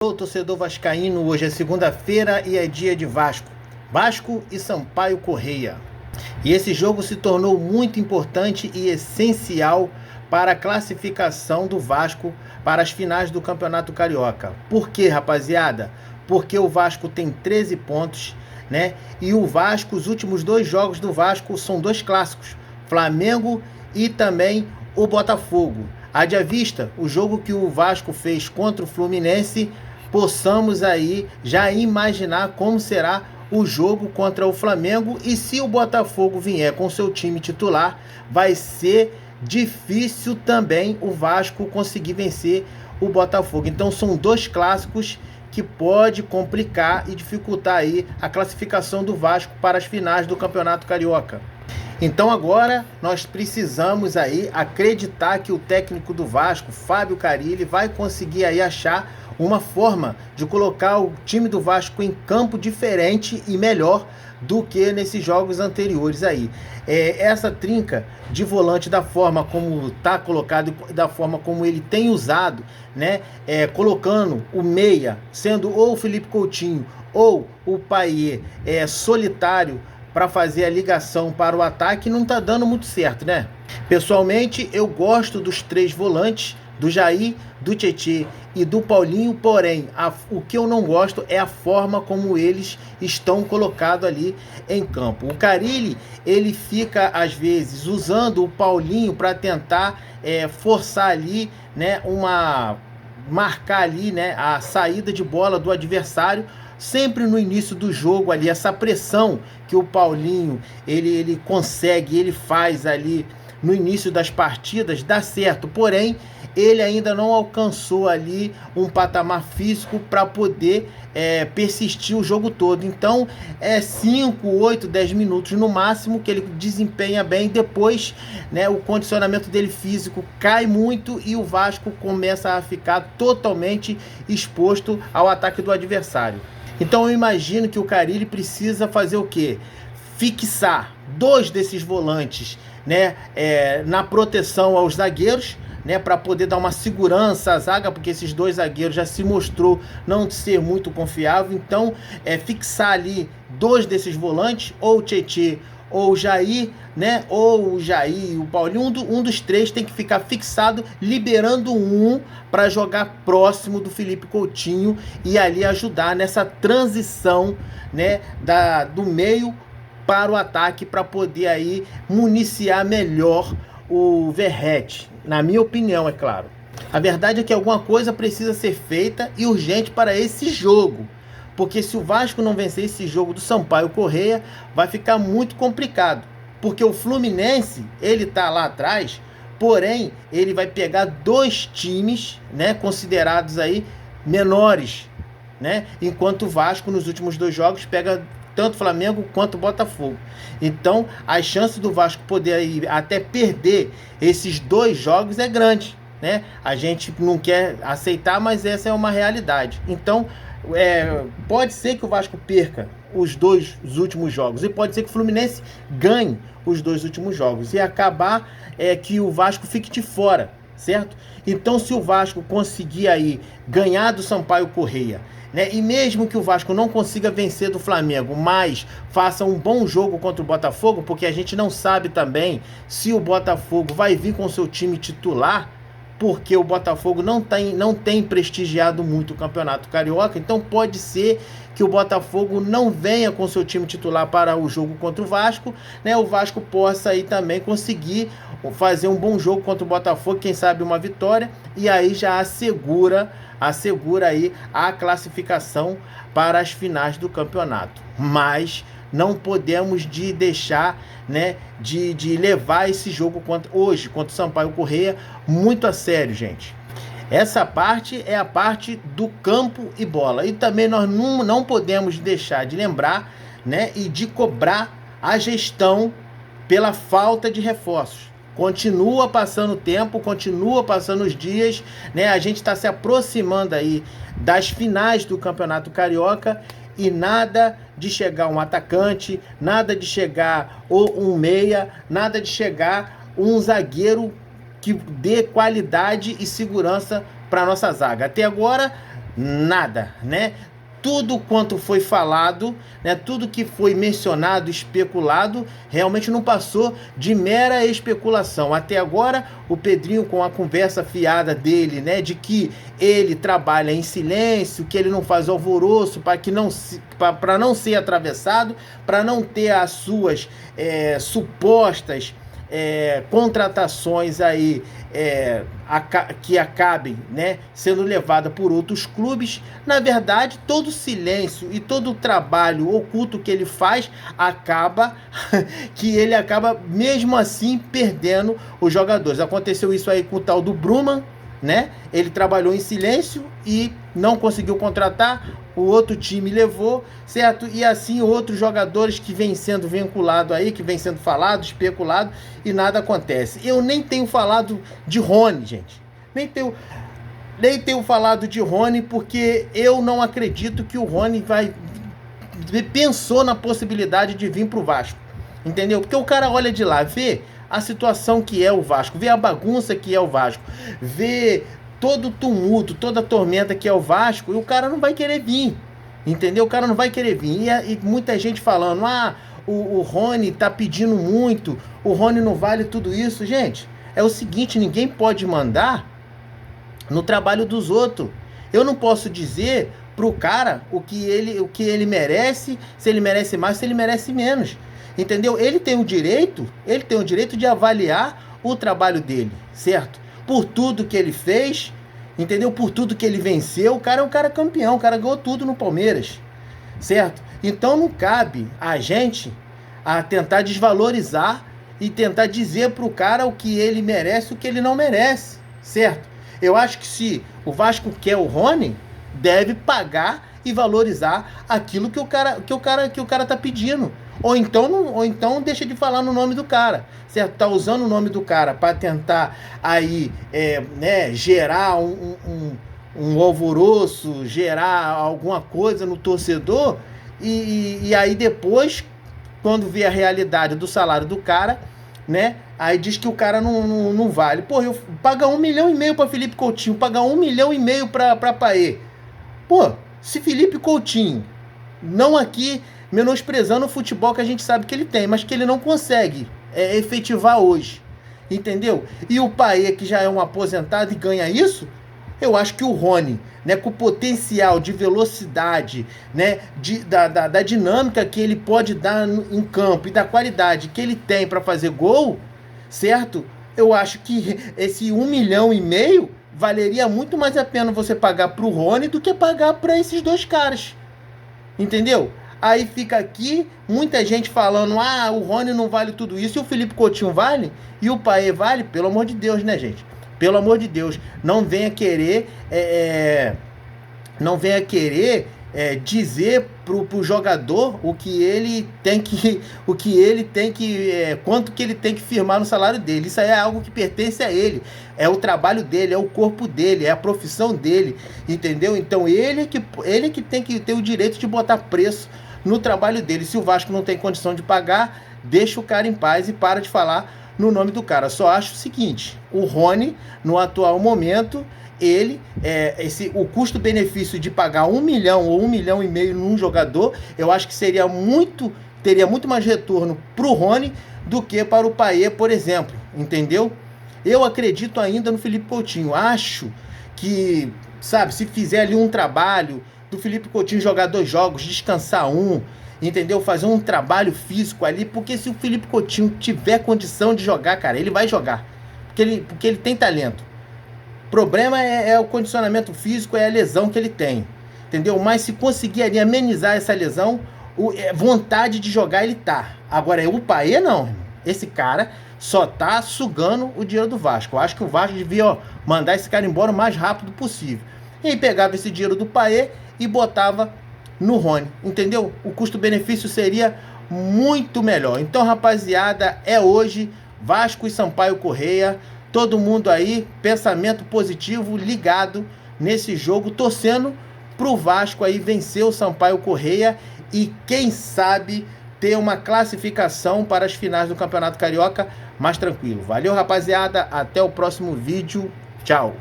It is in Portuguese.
Alô, torcedor vascaíno, hoje é segunda-feira e é dia de Vasco e Sampaio Corrêa. E esse jogo se tornou muito importante e essencial para a classificação do Vasco para as finais do Campeonato Carioca. Por quê, rapaziada? Porque o Vasco tem 13 pontos, né? E o Vasco, os últimos dois jogos do Vasco são dois clássicos, Flamengo e também o Botafogo. Haja vista o jogo que o Vasco fez contra o Fluminense, possamos aí já imaginar como será o jogo contra o Flamengo. E se o Botafogo vier com seu time titular, vai ser difícil também o Vasco conseguir vencer o Botafogo. Então são dois clássicos que pode complicar e dificultar aí a classificação do Vasco para as finais do Campeonato Carioca. Então agora nós precisamos aí acreditar que o técnico do Vasco, Fábio Carille, vai conseguir aí achar uma forma de colocar o time do Vasco em campo diferente e melhor do que nesses jogos anteriores aí. Essa trinca de volante, da forma como está colocado e da forma como ele tem usado, né? Colocando o meia, sendo ou o Felipe Coutinho ou o Payet solitário para fazer a ligação para o ataque, não está dando muito certo, né? Pessoalmente, eu gosto dos três volantes, do Jair, do Tietê e do Paulinho, porém, o que eu não gosto é a forma como eles estão colocados ali em campo. O Carille, ele fica, às vezes, usando o Paulinho para tentar forçar ali, né, marcar ali, né, a saída de bola do adversário, sempre no início do jogo ali, essa pressão que o Paulinho, ele consegue, ele faz ali no início das partidas, dá certo, porém, ele ainda não alcançou ali um patamar físico para poder persistir o jogo todo. Então, 5, 8, 10 minutos no máximo que ele desempenha bem. Depois, né, o condicionamento dele físico cai muito e o Vasco começa a ficar totalmente exposto ao ataque do adversário. Então eu imagino que o Carille precisa fazer o quê? Fixar dois desses volantes, né, na proteção aos zagueiros, né, para poder dar uma segurança à zaga, porque esses dois zagueiros já se mostrou não ser muito confiável. Então, fixar ali dois desses volantes, ou o Tietê ou o Jair, né, ou o Jair e o Paulinho, um dos três tem que ficar fixado, liberando um para jogar próximo do Felipe Coutinho e ali ajudar nessa transição, né, do meio para o ataque, para poder aí municiar melhor o Verratti, na minha opinião, é claro. A verdade é que alguma coisa precisa ser feita e urgente para esse jogo, porque se o Vasco não vencer esse jogo do Sampaio Corrêa, vai ficar muito complicado, porque o Fluminense, ele tá lá atrás, porém, ele vai pegar dois times, né, considerados aí menores, né, enquanto o Vasco nos últimos dois jogos pega tanto o Flamengo quanto o Botafogo. Então, as chances do Vasco poder aí até perder esses dois jogos é grande, né? A gente não quer aceitar, mas essa é uma realidade. Então, pode ser que o Vasco perca os últimos jogos e pode ser que o Fluminense ganhe os dois últimos jogos e acabar que o Vasco fique de fora, certo? Então, se o Vasco conseguir aí ganhar do Sampaio Corrêa, né, e mesmo que o Vasco não consiga vencer do Flamengo, mas faça um bom jogo contra o Botafogo, porque a gente não sabe também se o Botafogo vai vir com seu time titular, porque o Botafogo não tem prestigiado muito o Campeonato Carioca. Então pode ser que o Botafogo não venha com seu time titular para o jogo contra o Vasco, né? O Vasco possa aí também conseguir fazer um bom jogo contra o Botafogo, quem sabe uma vitória, e aí já assegura aí a classificação para as finais do campeonato. Mas não podemos deixar, né, de levar esse jogo hoje contra o Sampaio Corrêa muito a sério, gente. Essa parte é a parte do campo e bola. E também nós não podemos deixar de lembrar, né, e de cobrar a gestão pela falta de reforços. Continua passando o tempo, continua passando os dias, né? A gente está se aproximando aí das finais do Campeonato Carioca e nada de chegar um atacante, nada de chegar um meia, nada de chegar um zagueiro que dê qualidade e segurança para a nossa zaga. Até agora nada, né? Tudo quanto foi falado, né, tudo que foi mencionado, especulado, realmente não passou de mera especulação. Até agora, o Pedrinho, com a conversa fiada dele, né, de que ele trabalha em silêncio, que ele não faz alvoroço para não ser atravessado, para não ter as suas supostas contratações aí que acabem, né, sendo levada por outros clubes. Na verdade, todo o silêncio e todo o trabalho oculto que ele faz que ele acaba mesmo assim perdendo os jogadores. Aconteceu isso aí com o tal do Brugman, né? Ele trabalhou em silêncio e não conseguiu contratar, o outro time levou, certo? E assim outros jogadores que vêm sendo vinculados aí, que vêm sendo falado, especulado, e nada acontece. Eu nem tenho falado de Rony, gente. Nem tenho falado de Rony, porque eu não acredito que o Rony pensou na possibilidade de vir pro Vasco. Entendeu? Porque o cara olha de lá, vê a situação que é o Vasco, vê a bagunça que é o Vasco, vê todo o tumulto, toda a tormenta que é o Vasco, e o cara não vai querer vir, entendeu? O cara não vai querer vir. E muita gente falando, o Rony tá pedindo muito, o Rony não vale tudo isso. Gente, é o seguinte, ninguém pode mandar no trabalho dos outros. Eu não posso dizer pro cara o que ele merece, se ele merece mais, se ele merece menos. Entendeu? Ele tem o direito de avaliar o trabalho dele, certo? Por tudo que ele fez, entendeu? Por tudo que ele venceu. O cara é um cara campeão, o cara ganhou tudo no Palmeiras, certo? Então não cabe a gente a tentar desvalorizar e tentar dizer pro cara o que ele merece e o que ele não merece, certo? Eu acho que se o Vasco quer o Rony, deve pagar e valorizar aquilo que o cara tá pedindo. Ou então deixa de falar no nome do cara, certo? Tá usando o nome do cara para tentar aí, gerar um alvoroço, gerar alguma coisa no torcedor, e aí depois, quando vê a realidade do salário do cara, né? Aí diz que o cara não vale. Pô, eu pagar 1,5 milhão para Felipe Coutinho, pagar 1,5 milhão para Payet. Pô, se Felipe Coutinho, não aqui menosprezando o futebol que a gente sabe que ele tem, mas que ele não consegue efetivar hoje, entendeu? E o Payet, que já é um aposentado e ganha isso, eu acho que o Rony, né, com o potencial de velocidade, né, da dinâmica que ele pode dar em campo e da qualidade que ele tem para fazer gol, certo? Eu acho que esse 1,5 milhão valeria muito mais a pena você pagar para o Rony do que pagar para esses dois caras, entendeu? Aí fica aqui muita gente falando, o Rony não vale tudo isso, e o Felipe Coutinho vale, e o Payet vale. Pelo amor de Deus, né, gente? Pelo amor de Deus, não venha querer dizer pro jogador quanto que ele tem que firmar no salário dele. Isso aí é algo que pertence a ele, é o trabalho dele, é o corpo dele, é a profissão dele, entendeu? Então ele que tem que ter o direito de botar preço no trabalho dele. Se o Vasco não tem condição de pagar, deixa o cara em paz e para de falar no nome do cara. Só acho o seguinte, o Rony, no atual momento, o custo-benefício de pagar 1 milhão ou 1,5 milhão num jogador, eu acho que teria muito mais retorno pro Rony do que para o Payet, por exemplo, entendeu? Eu acredito ainda no Felipe Coutinho, acho que, sabe, se fizer ali um trabalho do Felipe Coutinho jogar 2 jogos, descansar entendeu? Fazer um trabalho físico ali, porque se o Felipe Coutinho tiver condição de jogar, cara, ele vai jogar, porque ele tem talento. O problema é o condicionamento físico, é a lesão que ele tem, entendeu? Mas se conseguir ali amenizar essa lesão, vontade de jogar ele tá. Agora, o Payet não, irmão. Esse cara só tá sugando o dinheiro do Vasco. Eu acho que o Vasco devia mandar esse cara embora o mais rápido possível. E aí pegava esse dinheiro do Payet e botava no Rony, entendeu? O custo-benefício seria muito melhor. Então, rapaziada, é hoje Vasco e Sampaio Corrêa. Todo mundo aí, pensamento positivo, ligado nesse jogo, torcendo pro Vasco aí vencer o Sampaio Corrêa e quem sabe ter uma classificação para as finais do Campeonato Carioca mais tranquilo. Valeu, rapaziada, até o próximo vídeo. Tchau.